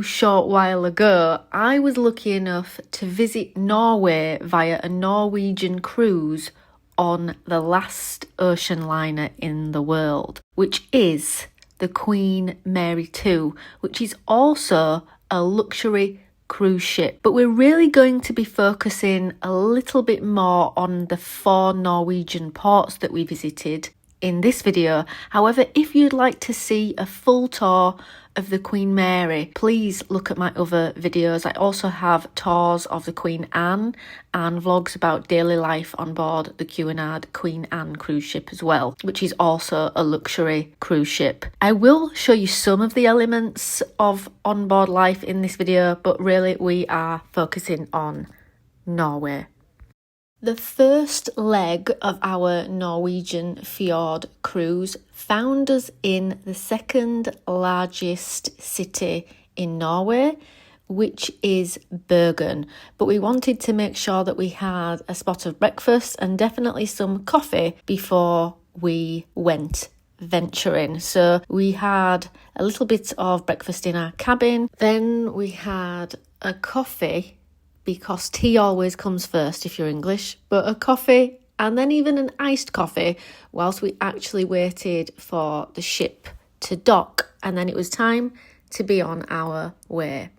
Short while ago, I was lucky enough to visit Norway via a Norwegian cruise on the last ocean liner in the world, which is the Queen Mary 2, which is also a luxury cruise ship. But we're really going to be focusing a little bit more on the 4 Norwegian ports that we visited in this video. However, if you'd like to see a full tour of the Queen Mary, please look at my other videos. I also have tours of the Queen Anne and vlogs about daily life on board the Cunard Queen Anne cruise ship as well, which is also a luxury cruise ship. I will show you some of the elements of onboard life in this video, but really we are focusing on Norway. The first leg of our Norwegian fjord cruise found us in the second largest city in Norway, which is Bergen. But we wanted to make sure that we had a spot of breakfast and definitely some coffee before we went venturing. So we had a little bit of breakfast in our cabin, then we had a coffee, because tea always comes first if you're English, but a coffee and then even an iced coffee whilst we actually waited for the ship to dock, and then it was time to be on our way.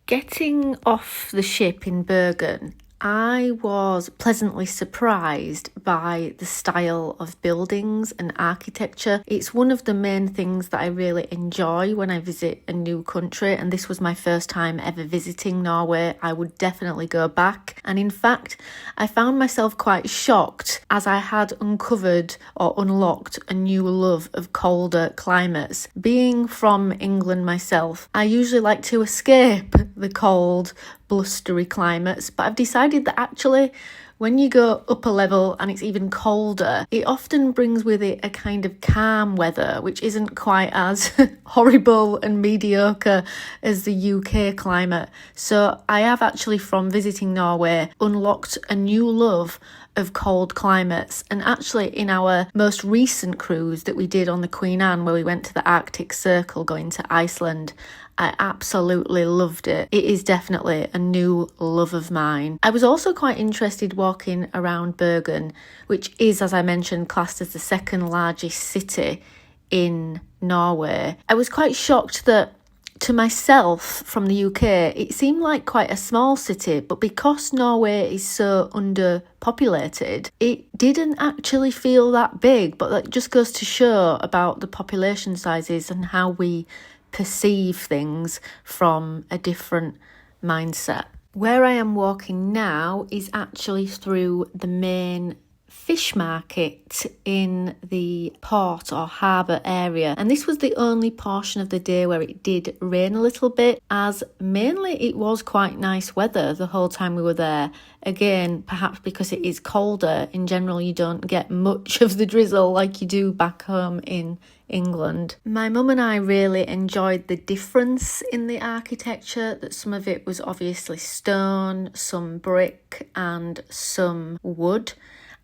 Getting off the ship in Bergen, I was pleasantly surprised by the style of buildings and architecture. It's one of the main things that I really enjoy when I visit a new country, and this was my first time ever visiting Norway. I would definitely go back, and in fact I found myself quite shocked as I had uncovered or unlocked a new love of colder climates. Being from England myself, I usually like to escape the cold, blustery climates, but I've decided that actually when you go up a level and it's even colder, it often brings with it a kind of calm weather, which isn't quite as horrible and mediocre as the UK climate. So I have actually, from visiting Norway, unlocked a new love of cold climates. And actually in our most recent cruise that we did on the Queen Anne, where we went to the Arctic Circle going to Iceland, I absolutely loved it. It is definitely a new love of mine. I was also quite interested walking around Bergen, which is, as I mentioned, classed as the second largest city in Norway. I was quite shocked that, to myself from the UK, it seemed like quite a small city, but because Norway is so underpopulated, it didn't actually feel that big. But that just goes to show about the population sizes and how we perceive things from a different mindset. Where I am walking now is actually through the main fish market in the port or harbour area, and this was the only portion of the day where it did rain a little bit, as mainly it was quite nice weather the whole time we were there. Again, perhaps because it is colder, in general you don't get much of the drizzle like you do back home in England. My mum and I really enjoyed the difference in the architecture, that some of it was obviously stone, some brick and some wood.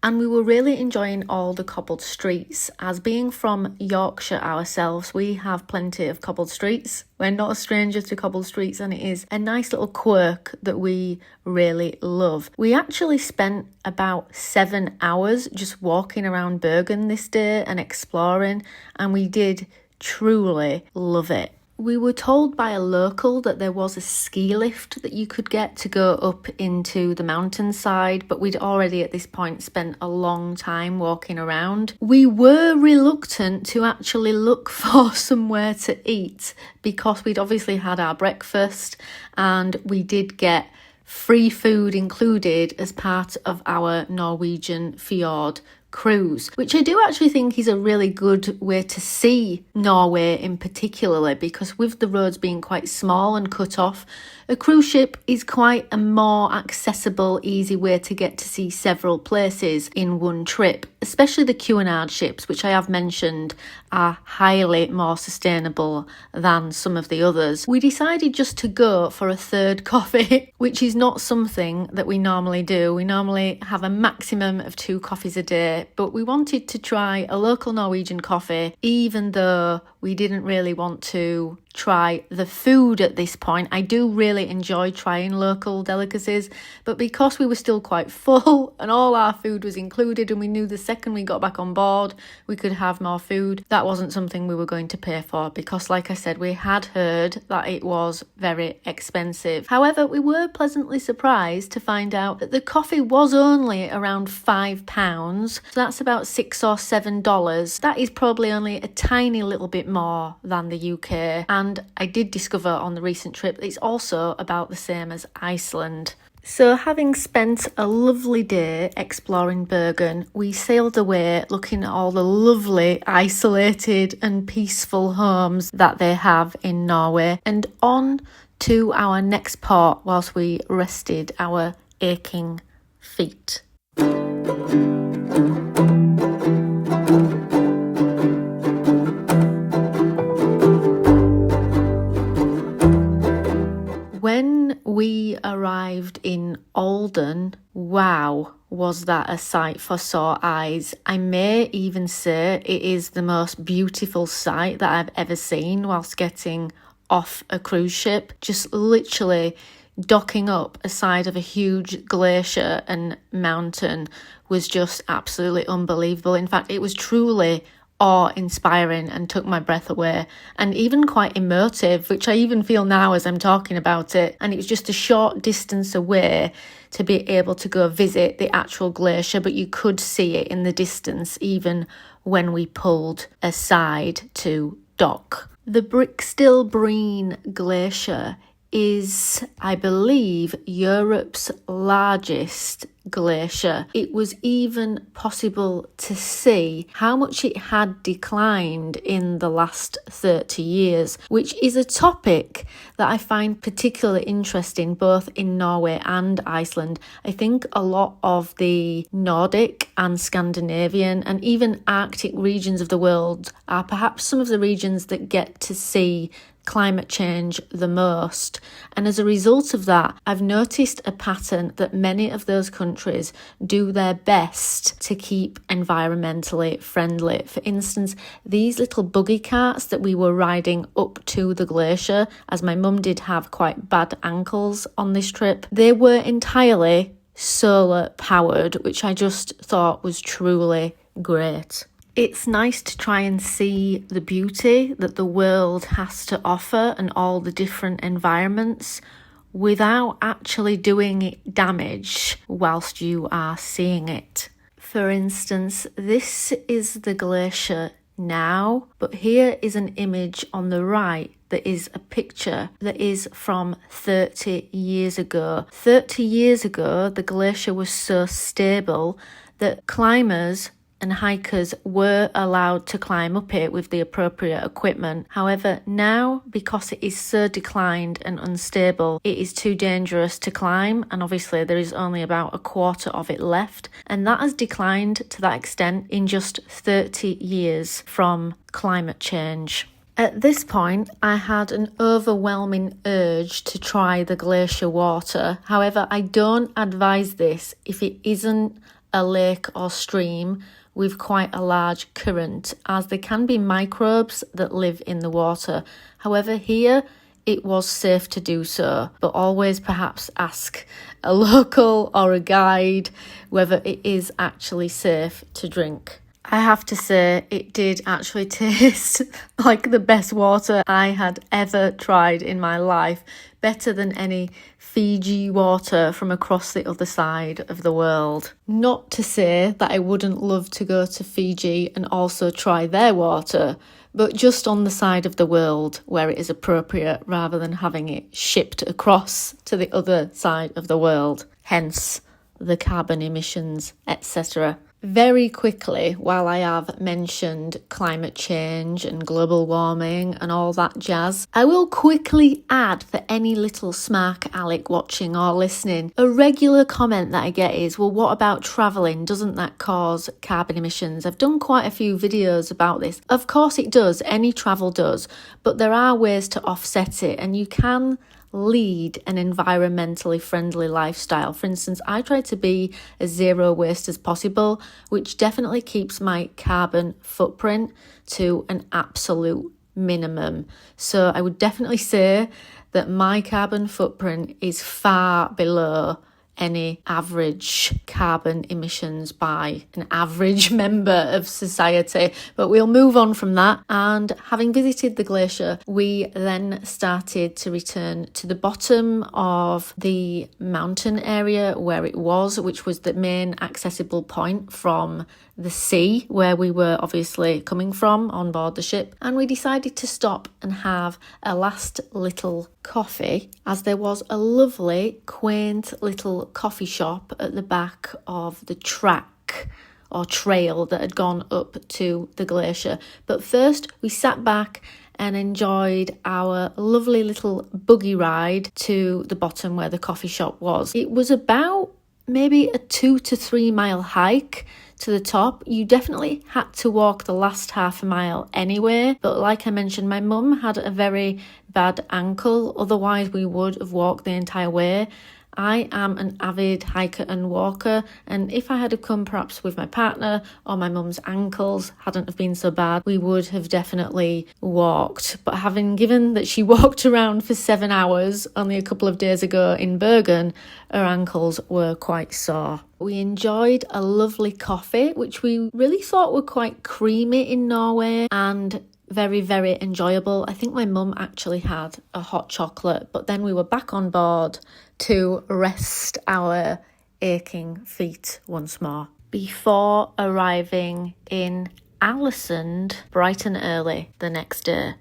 And we were really enjoying all the cobbled streets. As being from Yorkshire ourselves, we have plenty of cobbled streets. We're not a stranger to cobbled streets, and it is a nice little quirk that we really love. We actually spent about 7 hours just walking around Bergen this day and exploring, and we did truly love it. We were told by a local that there was a ski lift that you could get to go up into the mountainside, but we'd already at this point spent a long time walking around. We were reluctant to actually look for somewhere to eat because we'd obviously had our breakfast and we did get free food included as part of our Norwegian fjord cruise, which I do actually think is a really good way to see Norway in particular, because with the roads being quite small and cut off A cruise ship is quite a more accessible, easy way to get to see several places in one trip, especially the Cunard ships, which I have mentioned are highly more sustainable than some of the others. We decided just to go for a third coffee, which is not something that we normally do. We normally have a maximum of 2 coffees a day, but we wanted to try a local Norwegian coffee, even though we didn't really want to try the food at this point. I do really enjoy trying local delicacies, but because we were still quite full and all our food was included, and we knew the second we got back on board we could have more food, that wasn't something we were going to pay for, because like I said, we had heard that it was very expensive. However, we were pleasantly surprised to find out that the coffee was only around £5, so that's about $6 or $7. That is probably only a tiny little bit more than the UK, and I did discover on the recent trip that it's also about the same as Iceland. So having spent a lovely day exploring Bergen, we sailed away looking at all the lovely, isolated and peaceful homes that they have in Norway, and on to our next port whilst we rested our aching feet. When we arrived in Olden, wow, was that a sight for sore eyes. I may even say it is the most beautiful sight that I've ever seen whilst getting off a cruise ship. Just literally docking up a side of a huge glacier and mountain was just absolutely unbelievable. In fact, it was truly awe-inspiring and took my breath away, and even quite emotive, which I even feel now as I'm talking about it. And it was just a short distance away to be able to go visit the actual glacier, but you could see it in the distance even when we pulled aside to dock. The Briksdalbreen Glacier is, I believe, Europe's largest glacier. It was even possible to see how much it had declined in the last 30 years, which is a topic that I find particularly interesting both in Norway and Iceland. I think a lot of the Nordic and Scandinavian and even Arctic regions of the world are perhaps some of the regions that get to see climate change the most, and as a result of that, I've noticed a pattern that many of those countries do their best to keep environmentally friendly. For instance, these little buggy carts that we were riding up to the glacier, as my mum did have quite bad ankles on this trip, they were entirely solar powered, which I just thought was truly great. It's nice to try and see the beauty that the world has to offer and all the different environments without actually doing it damage whilst you are seeing it. For instance, this is the glacier now, but here is an image on the right that is a picture that is from 30 years ago. 30 years ago, the glacier was so stable that climbers and hikers were allowed to climb up it with the appropriate equipment. However, now, because it is so declined and unstable, it is too dangerous to climb, and obviously there is only about a quarter of it left, and that has declined to that extent in just 30 years from climate change. At this point, I had an overwhelming urge to try the glacier water. However, I don't advise this if it isn't a lake or stream with quite a large current, as there can be microbes that live in the water. However, here it was safe to do so, but always perhaps ask a local or a guide whether it is actually safe to drink. I have to say, it did actually taste like the best water I had ever tried in my life, better than any Fiji water from across the other side of the world. Not to say that I wouldn't love to go to Fiji and also try their water, but just on the side of the world where it is appropriate rather than having it shipped across to the other side of the world. Hence the carbon emissions, etc. Very quickly, while I have mentioned climate change and global warming and all that jazz, I will quickly add, for any little smark Alec watching or listening, a regular comment that I get is, well, what about travelling? Doesn't that cause carbon emissions? I've done quite a few videos about this. Of course it does, any travel does, but there are ways to offset it, and you can lead an environmentally friendly lifestyle. For instance, I try to be as zero waste as possible, which definitely keeps my carbon footprint to an absolute minimum. So I would definitely say that my carbon footprint is far below any average carbon emissions by an average member of society. But we'll move on from that. And having visited the glacier, we then started to return to the bottom of the mountain area where it was, which was the main accessible point from the sea where we were obviously coming from on board the ship. And we decided to stop and have a last little coffee, as there was a lovely quaint little coffee shop at the back of the track or trail that had gone up to the glacier. But first we sat back and enjoyed our lovely little buggy ride to the bottom where the coffee shop was. It was about maybe a 2 to 3 mile hike to the top. You definitely had to walk the last half a mile anyway, but like I mentioned, my mum had a very bad ankle, otherwise we would have walked the entire way. I am an avid hiker and walker, and if I had have come perhaps with my partner or my mum's ankles hadn't have been so bad, we would have definitely walked. But having given that she walked around for 7 hours only a couple of days ago in Bergen, her ankles were quite sore. We enjoyed a lovely coffee, which we really thought were quite creamy in Norway and very, very enjoyable. I think my mum actually had a hot chocolate, but then we were back on board to rest our aching feet once more before arriving in Ålesund bright and early the next day.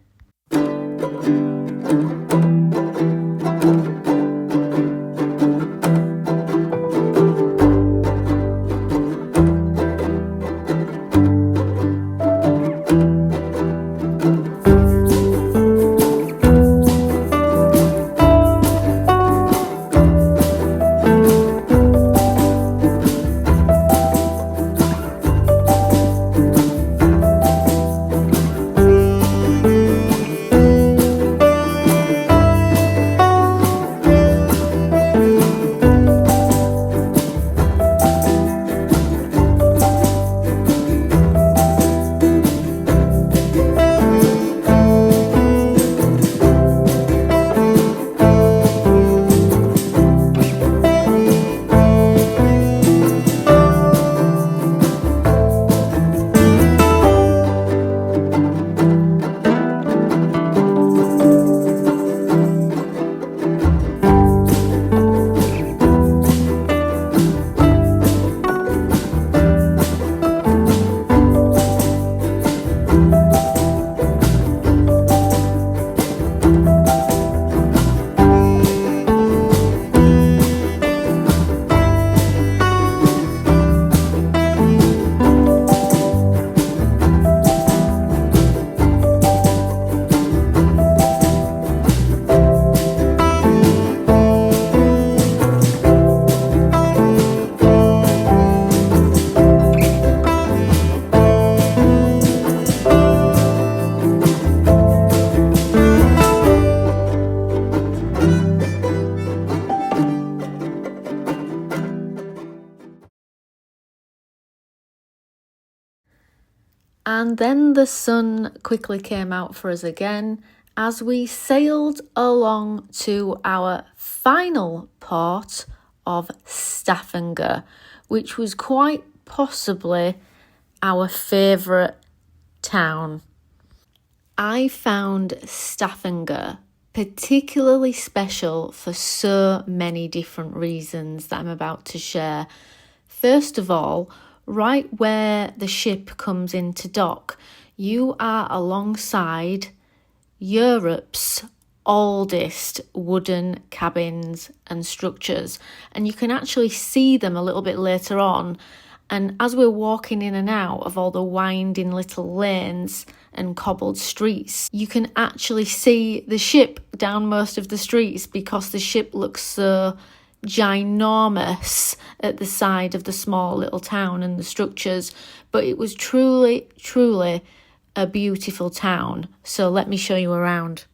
And then the sun quickly came out for us again as we sailed along to our final port of Stavanger, which was quite possibly our favourite town. I found Stavanger particularly special for so many different reasons that I'm about to share. First of all, right where the ship comes into dock, you are alongside Europe's oldest wooden cabins and structures, and you can actually see them a little bit later on. And as we're walking in and out of all the winding little lanes and cobbled streets, you can actually see the ship down most of the streets because the ship looks so ginormous at the side of the small little town and the structures. But it was truly a beautiful town. So let me show you around.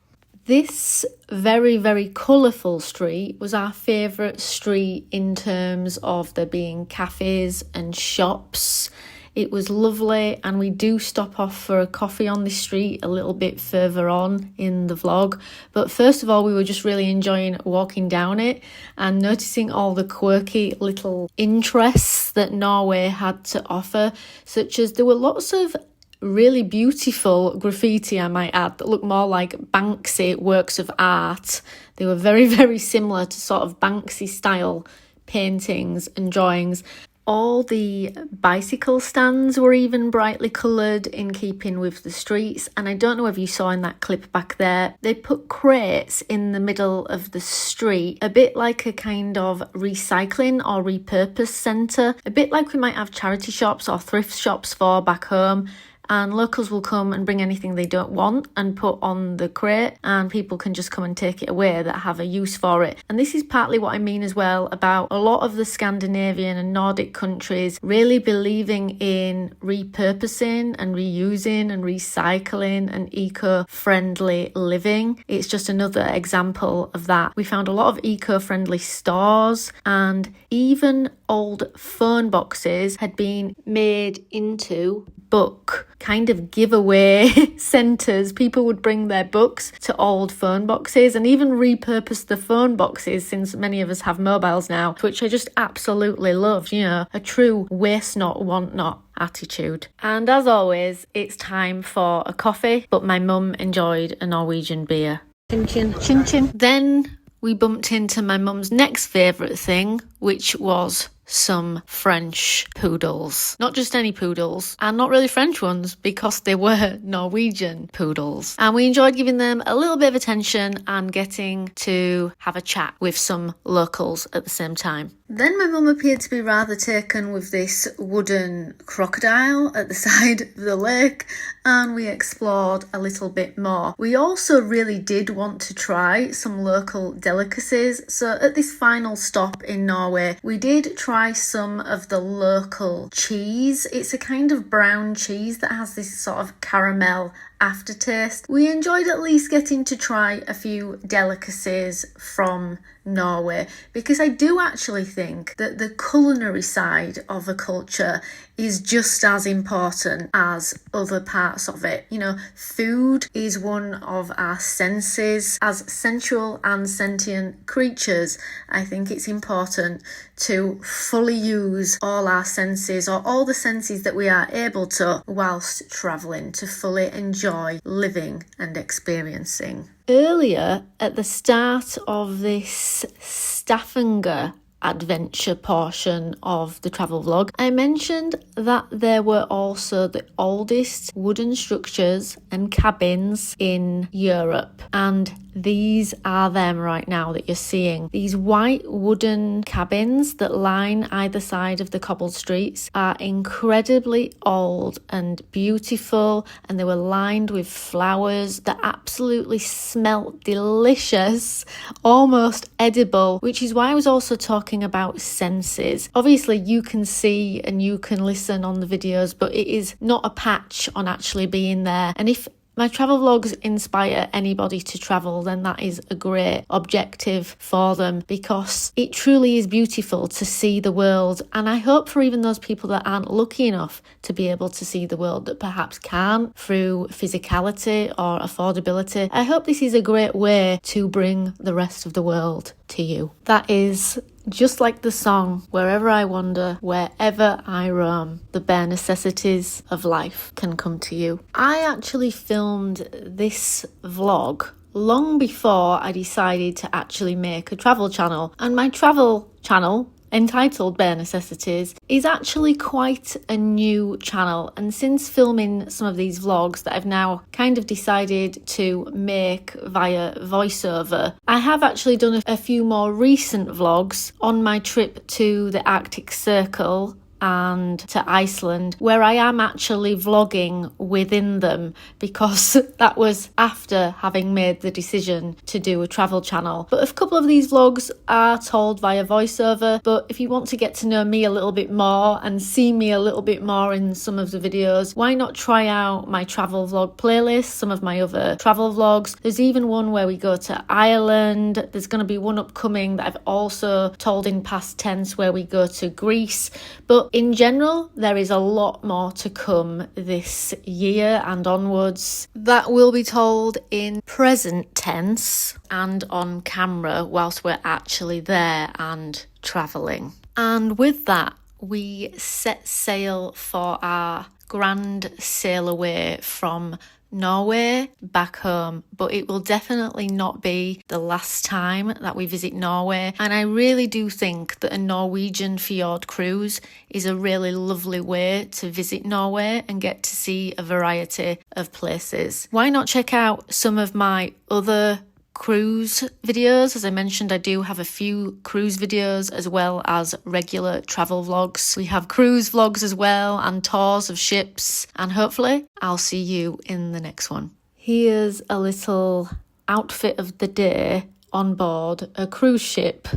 This very, very colourful street was our favourite street in terms of there being cafes and shops. It was lovely, and we do stop off for a coffee on this street a little bit further on in the vlog. But first of all, we were just really enjoying walking down it and noticing all the quirky little interests that Norway had to offer, such as there were lots of really beautiful graffiti, I might add, that looked more like Banksy works of art. They were very, very similar to sort of Banksy style paintings and drawings. All the bicycle stands were even brightly coloured in keeping with the streets. And I don't know if you saw in that clip back there, they put crates in the middle of the street, a bit like a kind of recycling or repurpose centre, a bit like we might have charity shops or thrift shops for back home. And locals will come and bring anything they don't want and put on the crate, and people can just come and take it away that have a use for it. And this is partly what I mean as well about a lot of the Scandinavian and Nordic countries really believing in repurposing and reusing and recycling and eco-friendly living. It's just another example of that. We found a lot of eco-friendly stores, and even old phone boxes had been made into book kind of giveaway centres. People would bring their books to old phone boxes and even repurpose the phone boxes, since many of us have mobiles now, which I just absolutely loved, you know, a true waste not, want not attitude. And as always, it's time for a coffee, but my mum enjoyed a Norwegian beer. Chin chin. Chin chin. Then we bumped into my mum's next favourite thing, which was some French poodles. Not just any poodles, and not really French ones, because they were Norwegian poodles. And we enjoyed giving them a little bit of attention and getting to have a chat with some locals at the same time. Then my mum appeared to be rather taken with this wooden crocodile at the side of the lake, and we explored a little bit more. We also really did want to try some local delicacies, so at this final stop in Norway, we did try some of the local cheese. It's a kind of brown cheese that has this sort of caramel aftertaste. We enjoyed at least getting to try a few delicacies from Norway, because I do actually think that the culinary side of a culture is just as important as other parts of it. You know, food is one of our senses. As sensual and sentient creatures, I think it's important to fully use all our senses, or all the senses that we are able to, whilst travelling, to fully enjoy living and experiencing. Earlier, at the start of this Stavanger adventure portion of the travel vlog, I mentioned that there were also the oldest wooden structures and cabins in Europe, and these are them right now that you're seeing. These white wooden cabins that line either side of the cobbled streets are incredibly old and beautiful, and they were lined with flowers that absolutely smelt delicious, almost edible, which is why I was also talking about senses. Obviously you can see and you can listen on the videos, but it is not a patch on actually being there. And if my travel vlogs inspire anybody to travel, then that is a great objective for them, because it truly is beautiful to see the world. And I hope for even those people that aren't lucky enough to be able to see the world, that perhaps can't through physicality or affordability, I hope this is a great way to bring the rest of the world to you. That is just like the song, wherever I wander, wherever I roam, the bare necessities of life can come to you. I actually filmed this vlog long before I decided to actually make a travel channel. And my travel channel, entitled Bare Necessities, is actually quite a new channel. And since filming some of these vlogs that I've now kind of decided to make via voiceover, I have actually done a few more recent vlogs on my trip to the Arctic Circle and to Iceland, where I am actually vlogging within them, because that was after having made the decision to do a travel channel. But a couple of these vlogs are told via voiceover, but if you want to get to know me a little bit more and see me a little bit more in some of the videos, why not try out my travel vlog playlist, some of my other travel vlogs. There's even one where we go to Ireland. There's going to be one upcoming that I've also told in past tense where we go to Greece. But in general, there is a lot more to come this year and onwards that will be told in present tense and on camera whilst we're actually there and travelling. And with that, we set sail for our grand sail away from Norway back home, but it will definitely not be the last time that we visit Norway. And I really do think that a Norwegian fjord cruise is a really lovely way to visit Norway and get to see a variety of places. Why not check out some of my other cruise videos? As I mentioned, I do have a few cruise videos as well as regular travel vlogs. We have cruise vlogs as well and tours of ships, and hopefully I'll see you in the next one. Here's a little outfit of the day on board a cruise ship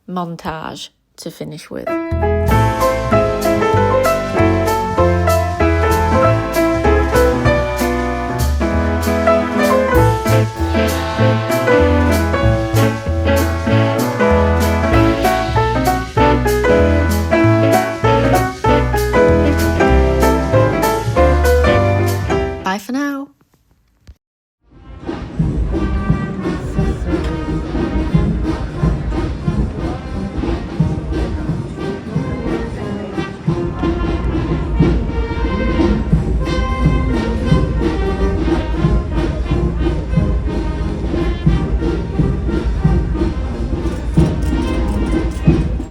montage to finish with.